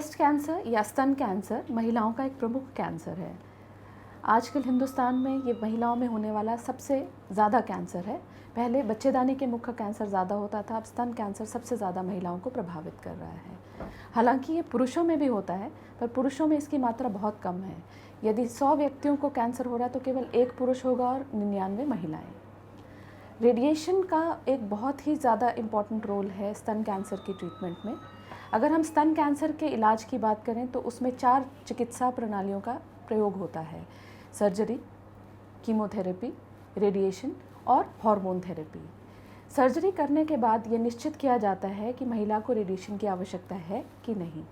Breast cancer या स्तन cancer महिलाओं का एक प्रमुख कैंसर है। आजकल हिंदुस्तान में ये महिलाओं में होने वाला सबसे ज़्यादा कैंसर है। पहले बच्चेदानी के मुख का कैंसर ज़्यादा होता था, अब स्तन कैंसर सबसे ज़्यादा महिलाओं को प्रभावित कर रहा है। हालांकि ये पुरुषों में भी होता है, पर पुरुषों में इसकी मात्रा बहुत कम है। यदि 100 व्यक्तियों को कैंसर हो रहा है तो केवल 1 पुरुष होगा और 99 महिलाएँ। रेडिएशन का एक बहुत ही ज़्यादा इम्पॉर्टेंट रोल है स्तन कैंसर की ट्रीटमेंट में। अगर हम स्तन कैंसर के इलाज की बात करें तो उसमें 4 चिकित्सा प्रणालियों का प्रयोग होता है: सर्जरी, कीमोथेरेपी, रेडिएशन और हार्मोन थेरेपी। सर्जरी करने के बाद ये निश्चित किया जाता है कि महिला को रेडिएशन की आवश्यकता है कि नहीं।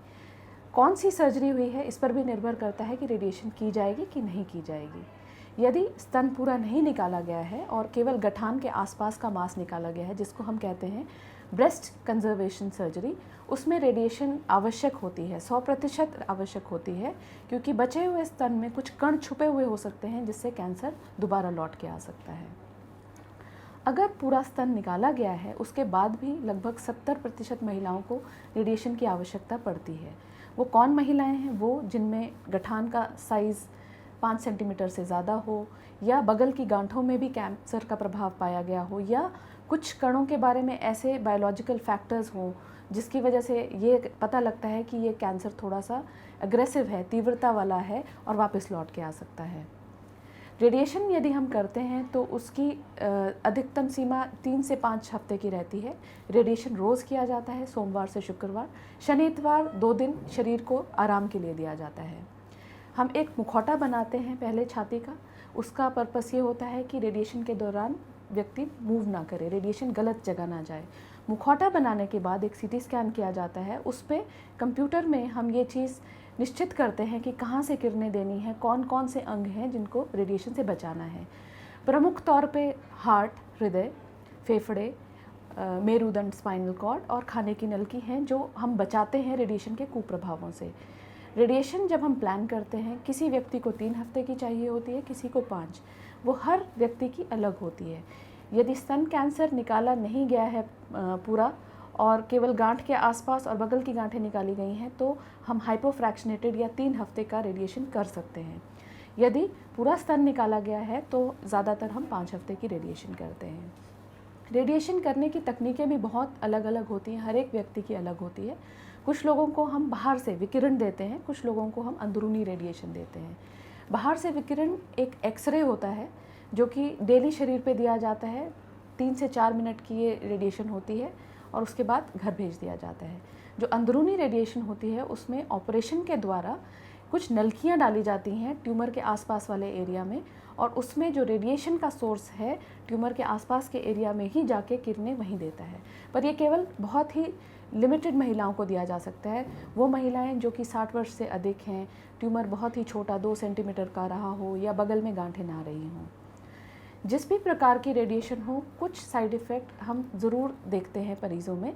कौन सी सर्जरी हुई है इस पर भी निर्भर करता है कि रेडिएशन की जाएगी कि नहीं की जाएगी। यदि स्तन पूरा नहीं निकाला गया है और केवल गठान के आसपास का मांस निकाला गया है, जिसको हम कहते हैं ब्रेस्ट कंजर्वेशन सर्जरी, उसमें रेडिएशन आवश्यक होती है, 100% आवश्यक होती है, क्योंकि बचे हुए स्तन में कुछ कण छुपे हुए हो सकते हैं जिससे कैंसर दोबारा लौट के आ सकता है। अगर पूरा स्तन निकाला गया है उसके बाद भी लगभग 70% महिलाओं को रेडिएशन की आवश्यकता पड़ती है। वो कौन महिलाएं हैं? वो जिनमें गठान का साइज़ 5 सेंटीमीटर से ज़्यादा हो, या बगल की गांठों में भी कैंसर का प्रभाव पाया गया हो, या कुछ कणों के बारे में ऐसे बायोलॉजिकल फैक्टर्स हों जिसकी वजह से ये पता लगता है कि ये कैंसर थोड़ा सा अग्रेसिव है, तीव्रता वाला है और वापस लौट के आ सकता है। रेडिएशन यदि हम करते हैं तो उसकी अधिकतम सीमा 3 से 5 हफ्ते की रहती है। रेडिएशन रोज़ किया जाता है, सोमवार से शुक्रवार। शनि इतवार 2 दिन शरीर को आराम के लिए दिया जाता है। हम एक मुखौटा बनाते हैं पहले छाती का। उसका पर्पस ये होता है कि रेडिएशन के दौरान व्यक्ति मूव ना करे, रेडिएशन गलत जगह ना जाए। मुखौटा बनाने के बाद एक सीटी स्कैन किया जाता है। उस पर कंप्यूटर में हम ये चीज़ निश्चित करते हैं कि कहाँ से किरणें देनी है, कौन कौन से अंग हैं जिनको रेडिएशन से बचाना है। प्रमुख तौर पे हार्ट, हृदय, फेफड़े, मेरुदंड, स्पाइनल कॉर्ड और खाने की नली हैं जो हम बचाते हैं रेडिएशन के कुप्रभावों से। रेडिएशन जब हम प्लान करते हैं, किसी व्यक्ति को 3 हफ्ते की चाहिए होती है, किसी को 5। वो हर व्यक्ति की अलग होती है। यदि स्तन कैंसर निकाला नहीं गया है पूरा और केवल गांठ के आसपास और बगल की गांठें निकाली गई हैं, तो हम हाइपोफ्रैक्शनेटेड या 3 हफ्ते का रेडिएशन कर सकते हैं। यदि पूरा स्तन निकाला गया है तो ज़्यादातर हम 5 हफ्ते की रेडिएशन करते हैं। रेडिएशन करने की तकनीकें भी बहुत अलग अलग होती हैं, हर एक व्यक्ति की अलग होती है। कुछ लोगों को हम बाहर से विकिरण देते हैं, कुछ लोगों को हम अंदरूनी रेडिएशन देते हैं। बाहर से विकिरण एक एक्सरे होता है जो कि डेली शरीर पे दिया जाता है। 3 से 4 मिनट की ये रेडिएशन होती है और उसके बाद घर भेज दिया जाता है। जो अंदरूनी रेडिएशन होती है उसमें ऑपरेशन के द्वारा कुछ नलकियाँ डाली जाती हैं ट्यूमर के आसपास वाले एरिया में, और उसमें जो रेडिएशन का सोर्स है ट्यूमर के आसपास के एरिया में ही जाके किरणें वहीं देता है। पर ये केवल बहुत ही लिमिटेड महिलाओं को दिया जा सकता है। वो महिलाएं जो कि 60 वर्ष से अधिक हैं, ट्यूमर बहुत ही छोटा 2 सेंटीमीटर का रहा हो या बगल में गांठें ना रही हों। जिस भी प्रकार की रेडिएशन हो, कुछ साइड इफ़ेक्ट हम ज़रूर देखते हैं मरीज़ों में।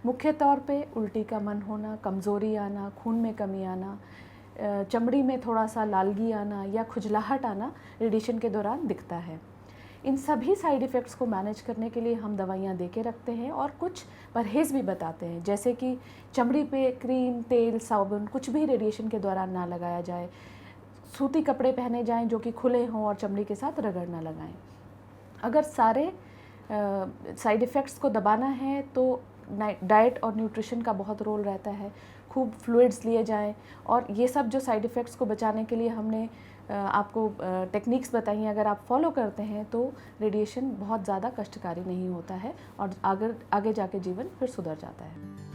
मुख्य तौर पे उल्टी का मन होना, कमज़ोरी आना, खून में कमी आना, चमड़ी में थोड़ा सा लालगी आना या खुजलाहट आना रेडिएशन के दौरान दिखता है। इन सभी साइड इफ़ेक्ट्स को मैनेज करने के लिए हम दवाइयाँ दे के रखते हैं और कुछ परहेज़ भी बताते हैं, जैसे कि चमड़ी पे क्रीम, तेल, साबुन कुछ भी रेडिएशन के दौरान ना लगाया जाए। सूती कपड़े पहने जाएं जो कि खुले हों और चमड़ी के साथ रगड़ ना लगाएं। अगर सारे साइड इफ़ेक्ट्स को दबाना है तो डाइट और न्यूट्रिशन का बहुत रोल रहता है। खूब फ्लूइड्स लिए जाएं, और ये सब जो साइड इफ़ेक्ट्स को बचाने के लिए हमने आपको टेक्निक्स बताई हैं, अगर आप फॉलो करते हैं तो रेडिएशन बहुत ज़्यादा कष्टकारी नहीं होता है और आगे जाके जीवन फिर सुधर जाता है।